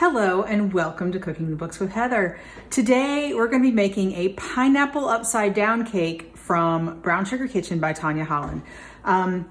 Hello and welcome to Cooking the Books with Heather. Today we're going to be making a pineapple upside down cake from Brown Sugar Kitchen by Tanya Holland. I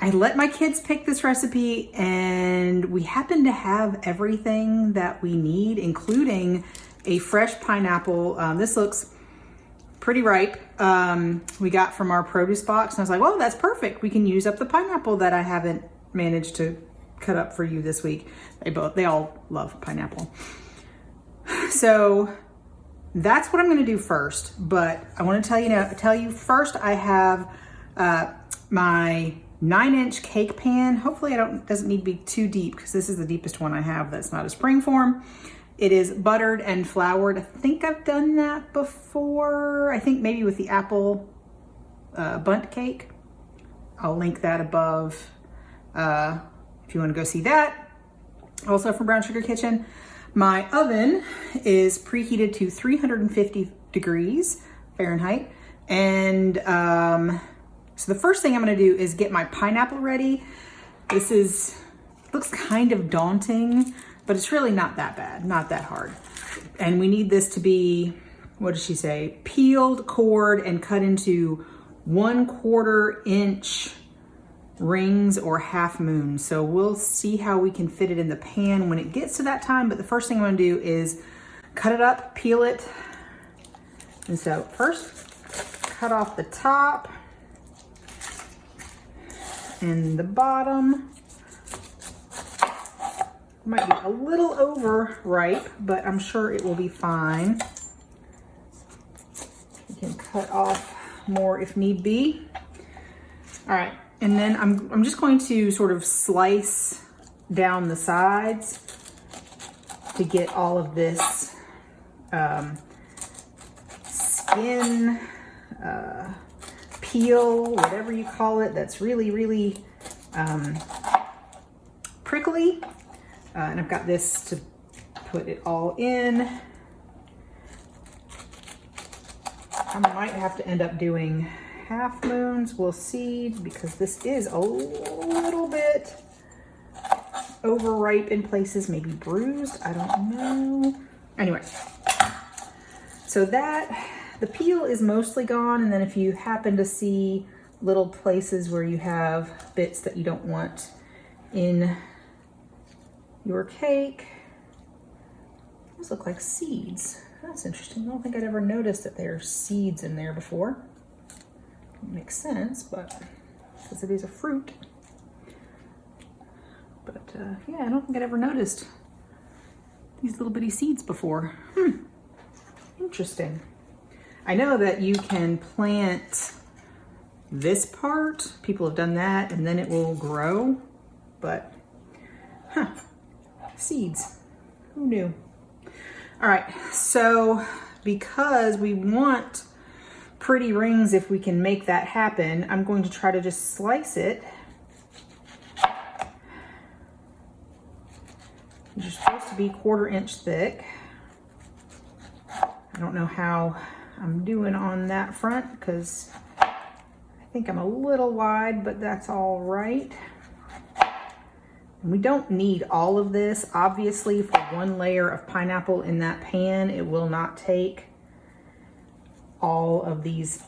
let my kids pick this recipe and we happen to have everything that we need, including a fresh pineapple. This looks pretty ripe. We got from our produce box and I was like, well, that's perfect. We can use up the pineapple that I haven't managed to cut up for you this week. They all love pineapple. So that's what I'm going to do first, but I want to tell you first, I have my 9-inch cake pan. Hopefully it doesn't need to be too deep because this is the deepest one I have that's not a spring form. It is buttered and floured. I think I've done that before. I think maybe with the apple bundt cake. I'll link that above if you want to go see that. Also from Brown Sugar Kitchen. My oven is preheated to 350 degrees Fahrenheit. And so the first thing I'm going to do is get my pineapple ready. Looks kind of daunting, but it's really not that bad, not that hard. And we need this to be, what does she say? Peeled, cored, and cut into 1/4 inch rings or half moons. So we'll see how we can fit it in the pan when it gets to that time. But the first thing I'm going to do is cut it up, peel it. And so first, cut off the top and the bottom. Might be a little overripe, but I'm sure it will be fine. You can cut off more if need be. All right. And then I'm just going to sort of slice down the sides to get all of this skin, peel, whatever you call it, that's really, really prickly. And I've got this to put it all in. I might have to end up doing half moons, we'll see, because this is a little bit overripe in places, maybe bruised, I don't know. Anyway, so the peel is mostly gone, and then if you happen to see little places where you have bits that you don't want in your cake, those look like seeds. That's interesting. I don't think I'd ever noticed that there's seeds in there before. Makes sense, but because it is a fruit. But yeah, I don't think I'd ever noticed these little bitty seeds before. Interesting. I know that you can plant this part. People have done that and then it will grow, but seeds, who knew? All right, so because we want pretty rings, if we can make that happen, I'm going to try to just slice it. You're supposed to be 1/4 inch thick. I don't know how I'm doing on that front because I think I'm a little wide, but that's all right. And we don't need all of this. Obviously, for one layer of pineapple in that pan, it will not take all of this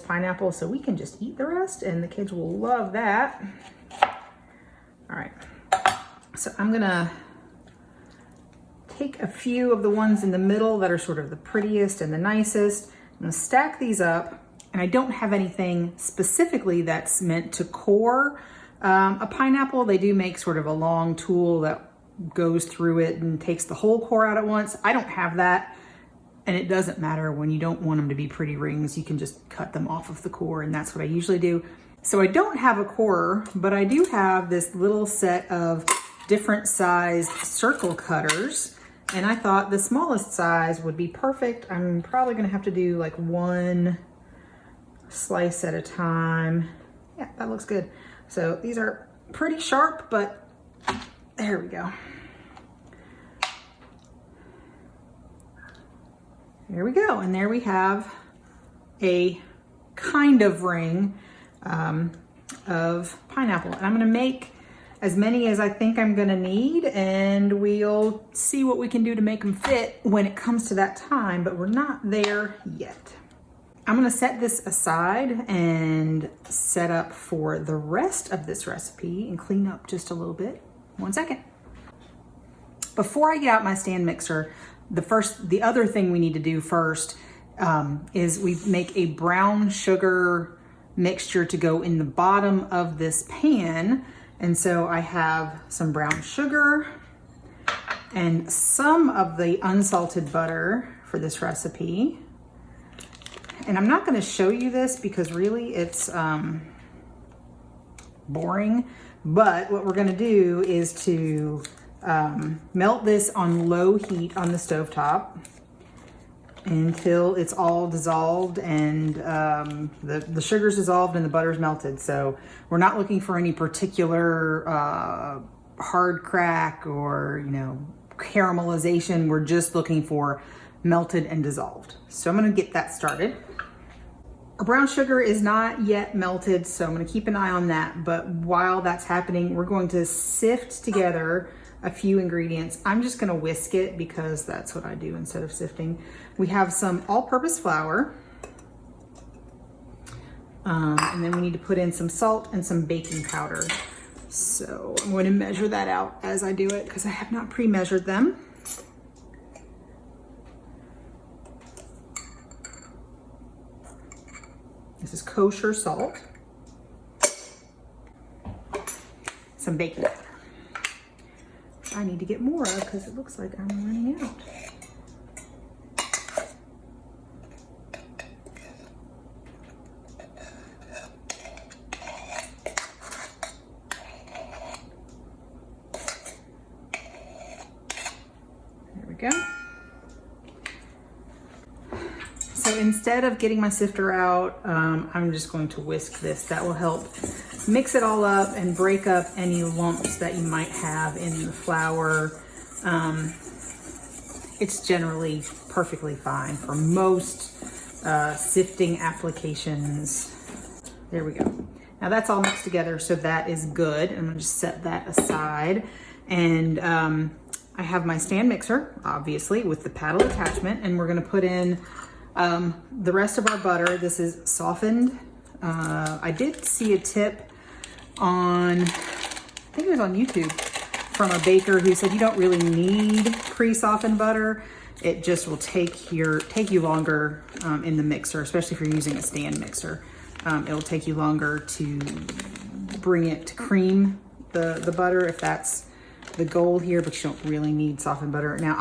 pineapple, so we can just eat the rest and the kids will love that. All right, so I'm gonna take a few of the ones in the middle that are sort of the prettiest and the nicest. I'm gonna stack these up, and I don't have anything specifically that's meant to core a pineapple. They do make sort of a long tool that goes through it and takes the whole core out at once. I don't have that. And it doesn't matter when you don't want them to be pretty rings, you can just cut them off of the core, and that's what I usually do. So I don't have a corer, but I do have this little set of different sized circle cutters, and I thought the smallest size would be perfect. I'm probably gonna have to do like one slice at a time. Yeah, that looks good. So these are pretty sharp, but there we go. There we go, and there we have a kind of ring of pineapple. And I'm gonna make as many as I think I'm gonna need, and we'll see what we can do to make them fit when it comes to that time, but we're not there yet. I'm gonna set this aside and set up for the rest of this recipe and clean up just a little bit. 1 second. Before I get out my stand mixer, the other thing we need to do first is we make a brown sugar mixture to go in the bottom of this pan. And so I have some brown sugar and some of the unsalted butter for this recipe. And I'm not going to show you this because really it's boring, but what we're going to do is to melt this on low heat on the stovetop until it's all dissolved and the sugar's dissolved and the butter's melted. So we're not looking for any particular hard crack or, you know, caramelization. We're just looking for melted and dissolved. So I'm gonna get that started. Our brown sugar is not yet melted, so I'm gonna keep an eye on that. But while that's happening, we're going to sift together a few ingredients. I'm just gonna whisk it because that's what I do instead of sifting. We have some all-purpose flour. And then we need to put in some salt and some baking powder. So I'm going to measure that out as I do it because I have not pre-measured them. This is kosher salt. Some baking powder. Which I need to get more of because it looks like I'm running out. Go. So instead of getting my sifter out, I'm just going to whisk this. That will help mix it all up and break up any lumps that you might have in the flour. It's generally perfectly fine for most sifting applications. There we go. Now that's all mixed together, so that is good. I'm gonna just set that aside. And I have my stand mixer, obviously, with the paddle attachment, and we're gonna put in the rest of our butter. This is softened. I did see a tip on, I think it was on YouTube, from a baker who said you don't really need pre-softened butter. It just will take you longer in the mixer, especially if you're using a stand mixer. It'll take you longer to bring it to cream the butter if that's the goal here, but you don't really need softened butter. Now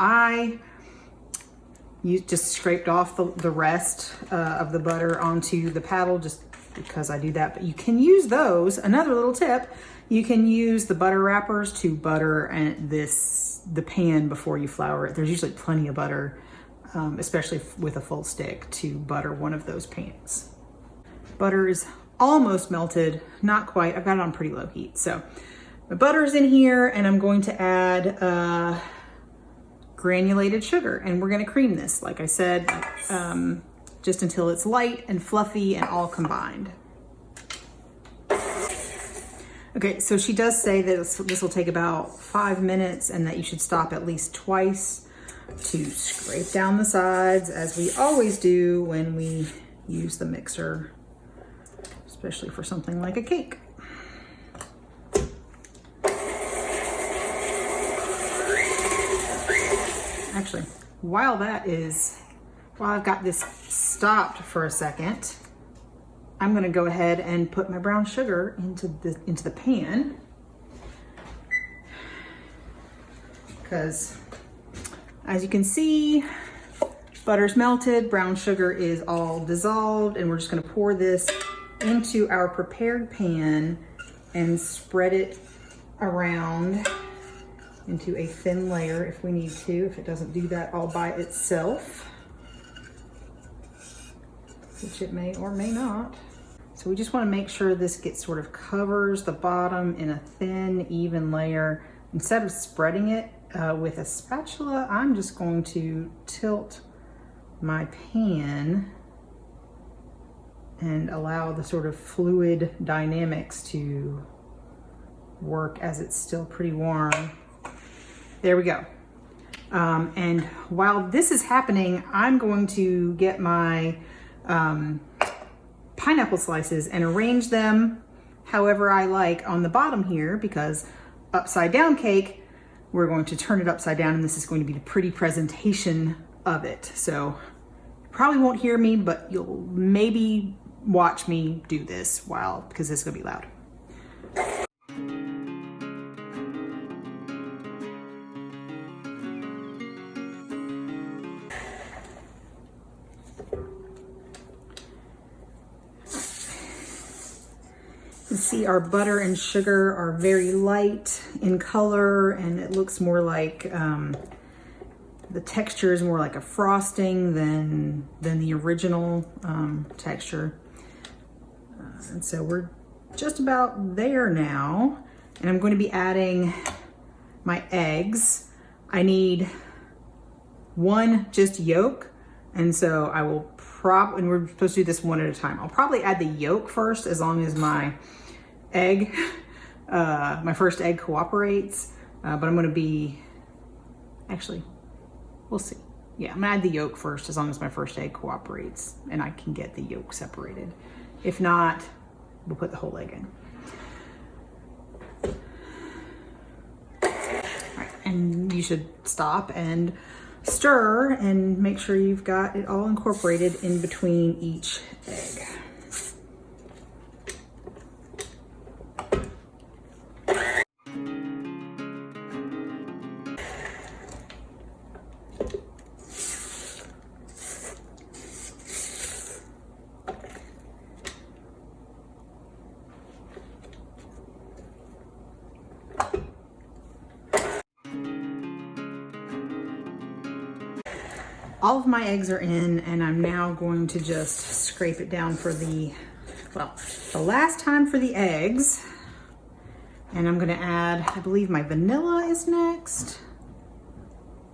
you just scraped off the rest of the butter onto the paddle just because I do that, but you can use those. Another little tip, you can use the butter wrappers to butter the pan before you flour it. There's usually plenty of butter, especially with a full stick, to butter one of those pans. Butter is almost melted, not quite. I've got it on pretty low heat. So my butter's in here, and I'm going to add granulated sugar, and we're gonna cream this, like I said, just until it's light and fluffy and all combined. Okay, so she does say that this will take about 5 minutes and that you should stop at least twice to scrape down the sides, as we always do when we use the mixer, especially for something like a cake. Actually, while I've got this stopped for a second, I'm gonna go ahead and put my brown sugar into the pan, because as you can see, butter's melted, brown sugar is all dissolved, and we're just gonna pour this into our prepared pan and spread it around into a thin layer if we need to, if it doesn't do that all by itself, which it may or may not. So we just want to make sure this sort of covers the bottom in a thin, even layer. Instead of spreading it with a spatula, I'm just going to tilt my pan and allow the sort of fluid dynamics to work as it's still pretty warm. There we go. And while this is happening, I'm going to get my pineapple slices and arrange them however I like on the bottom here, because upside down cake, we're going to turn it upside down and this is going to be the pretty presentation of it. So you probably won't hear me, but you'll maybe watch me do this because it's gonna be loud. You can see our butter and sugar are very light in color, and it looks more like, the texture is more like a frosting than the original texture. And so we're just about there now. And I'm going to be adding my eggs. I need one just yolk. And so I will and we're supposed to do this one at a time. I'll probably add the yolk first as long as my egg, my first egg cooperates. But I'm going to be, actually, we'll see. Yeah, I'm gonna add the yolk first as long as my first egg cooperates and I can get the yolk separated. If not, we'll put the whole egg in. All right, and you should stop and stir and make sure you've got it all incorporated in between each egg. All of my eggs are in, and I'm now going to just scrape it down for the last time for the eggs. And I'm gonna add, I believe my vanilla is next.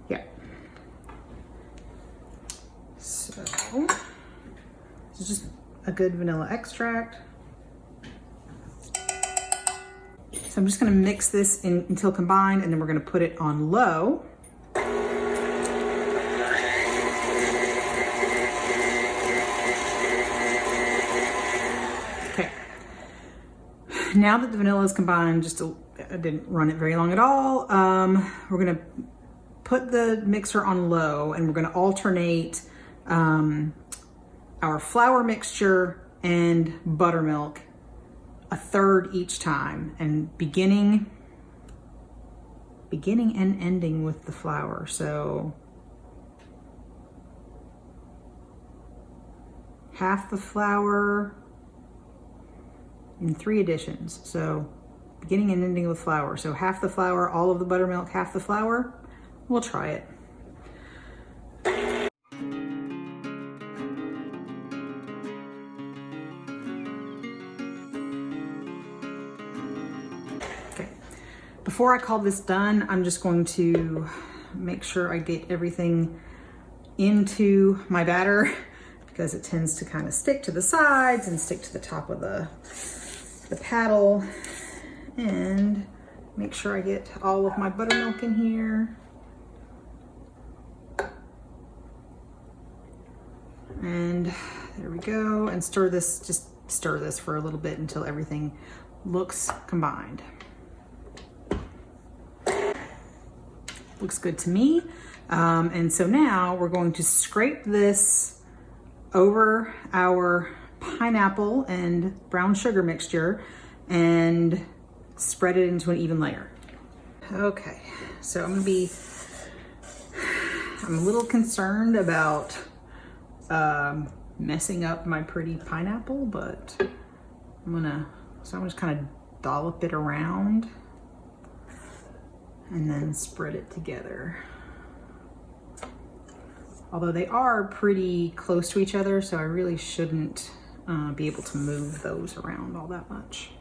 Yeah. So this is just a good vanilla extract. So I'm just gonna mix this until combined, and then we're gonna put it on low. Now that the vanilla is combined, I didn't run it very long at all. We're gonna put the mixer on low and we're gonna alternate our flour mixture and buttermilk a third each time, and beginning and ending with the flour. So half the flour in 3 additions. So beginning and ending with flour. So half the flour, all of the buttermilk, half the flour. We'll try it. Okay. Before I call this done, I'm just going to make sure I get everything into my batter, because it tends to kind of stick to the sides and stick to the top of the paddle. And make sure I get all of my buttermilk in here. And there we go. And stir this, just stir this for a little bit until everything looks combined. Looks good to me. And so now we're going to scrape this over our pineapple and brown sugar mixture and spread it into an even layer. Okay, so I'm a little concerned about messing up my pretty pineapple, but I'm just kind of dollop it around and then spread it together. Although they are pretty close to each other, so I really shouldn't be able to move those around all that much.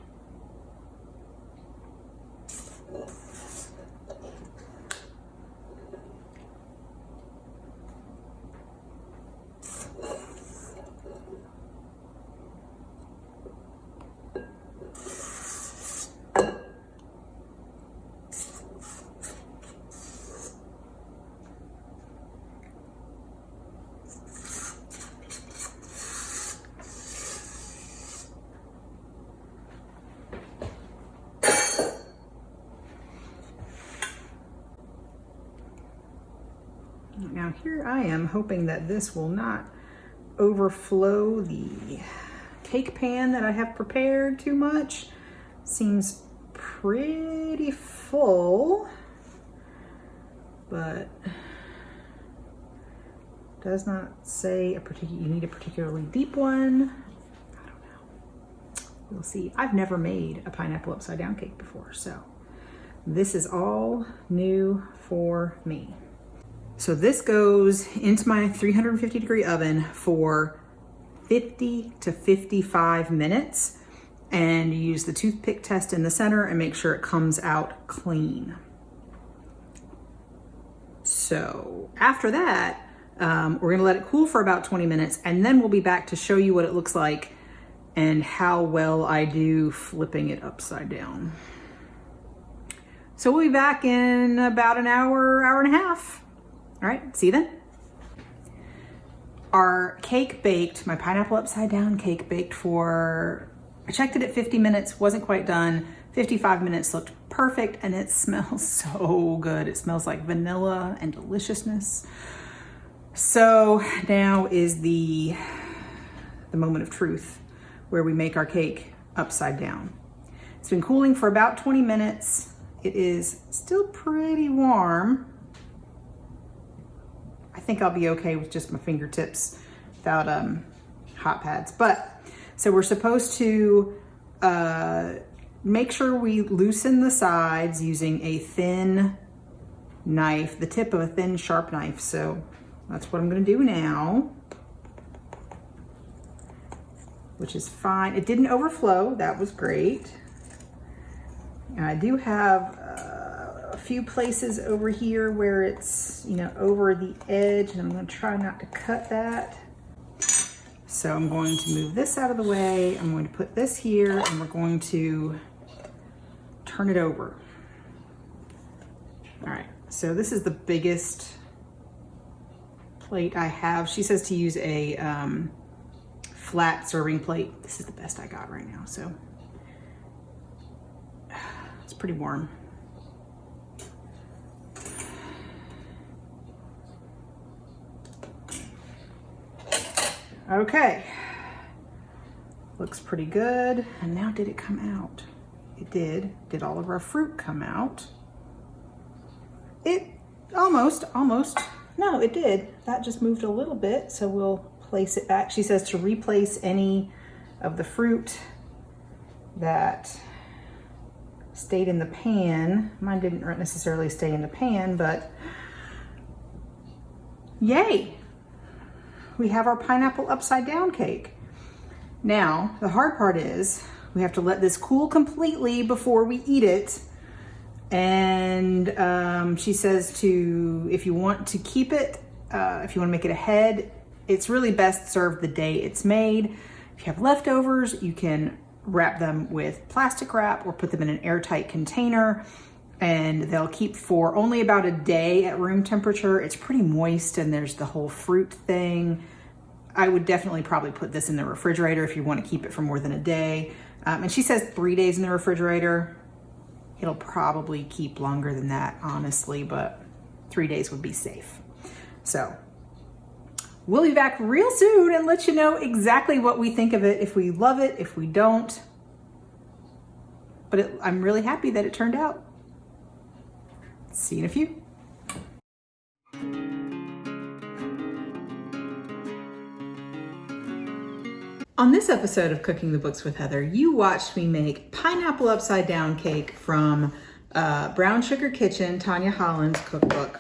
Now here I am hoping that this will not overflow the cake pan that I have prepared too much. Seems pretty full, but does not say you need a particularly deep one. I don't know. We'll see. I've never made a pineapple upside down cake before, so this is all new for me. So this goes into my 350 degree oven for 50 to 55 minutes, and you use the toothpick test in the center and make sure it comes out clean. So after that, we're gonna let it cool for about 20 minutes, and then we'll be back to show you what it looks like and how well I do flipping it upside down. So we'll be back in about an hour, hour and a half. All right, see you then. Our cake baked, my pineapple upside down cake baked for, I checked it at 50 minutes, wasn't quite done. 55 minutes looked perfect, and it smells so good. It smells like vanilla and deliciousness. So now is the moment of truth where we make our cake upside down. It's been cooling for about 20 minutes. It is still pretty warm. I think I'll be okay with just my fingertips without hot pads. But so we're supposed to make sure we loosen the sides using a thin knife, the tip of a thin sharp knife. So that's what I'm gonna do now, which is fine. It didn't overflow, that was great. And I do have a few places over here where it's, you know, over the edge, and I'm gonna try not to cut that. So I'm going to move this out of the way. I'm going to put this here, and we're going to turn it over. All right, so this is the biggest plate I have. She says to use a flat serving plate. This is the best I got right now, so it's pretty warm. Okay, looks pretty good. And now, did it come out? It did. Did all of our fruit come out? It almost. No, it did. That just moved a little bit, so we'll place it back. She says to replace any of the fruit that stayed in the pan. Mine didn't necessarily stay in the pan, but yay! We have our pineapple upside down cake. Now, the hard part is we have to let this cool completely before we eat it. And she says if you want to keep it, if you want to make it ahead, it's really best served the day it's made. If you have leftovers, you can wrap them with plastic wrap or put them in an airtight container, and they'll keep for only about a day at room temperature. It's pretty moist, and there's the whole fruit thing. I would definitely probably put this in the refrigerator if you want to keep it for more than a day. And she says 3 days in the refrigerator. It'll probably keep longer than that, honestly, but 3 days would be safe. So we'll be back real soon and let you know exactly what we think of it, if we love it, if we don't. But I'm really happy that it turned out. See you in a few. On this episode of Cooking the Books with Heather, you watched me make pineapple upside down cake from Brown Sugar Kitchen, Tanya Holland's cookbook.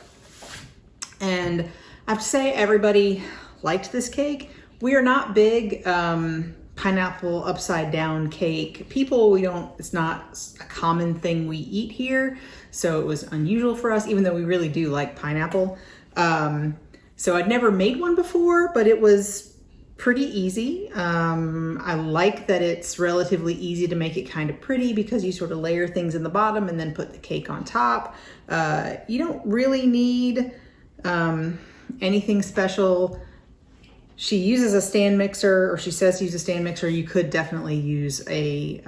And I have to say, everybody liked this cake. We are not big pineapple upside down cake people. It's not a common thing we eat here. So it was unusual for us, even though we really do like pineapple. So I'd never made one before, but it was pretty easy. I like that it's relatively easy to make it kind of pretty because you sort of layer things in the bottom and then put the cake on top. You don't really need anything special. She uses a stand mixer, or she says to use a stand mixer. You could definitely use a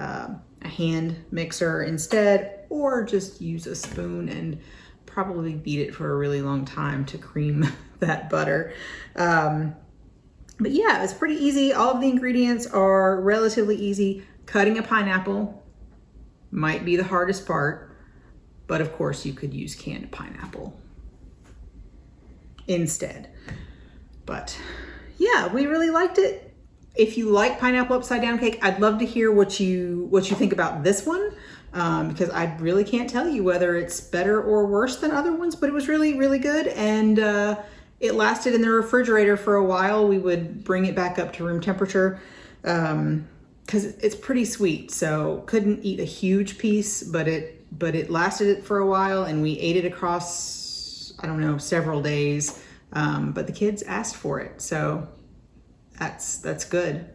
hand mixer instead, or just use a spoon and probably beat it for a really long time to cream that butter. But yeah, it's pretty easy. All of the ingredients are relatively easy. Cutting a pineapple might be the hardest part, but of course you could use canned pineapple instead. But yeah, we really liked it. If you like pineapple upside down cake, I'd love to hear what you think about this one, because I really can't tell you whether it's better or worse than other ones, but it was really, really good. And it lasted in the refrigerator for a while. We would bring it back up to room temperature because it's pretty sweet. So couldn't eat a huge piece, but it lasted it for a while, and we ate it across, I don't know, several days. But the kids asked for it, so that's good.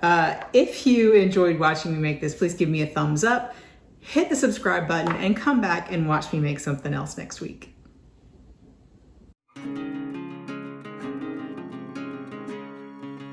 If you enjoyed watching me make this, please give me a thumbs up, hit the subscribe button, and come back and watch me make something else next week.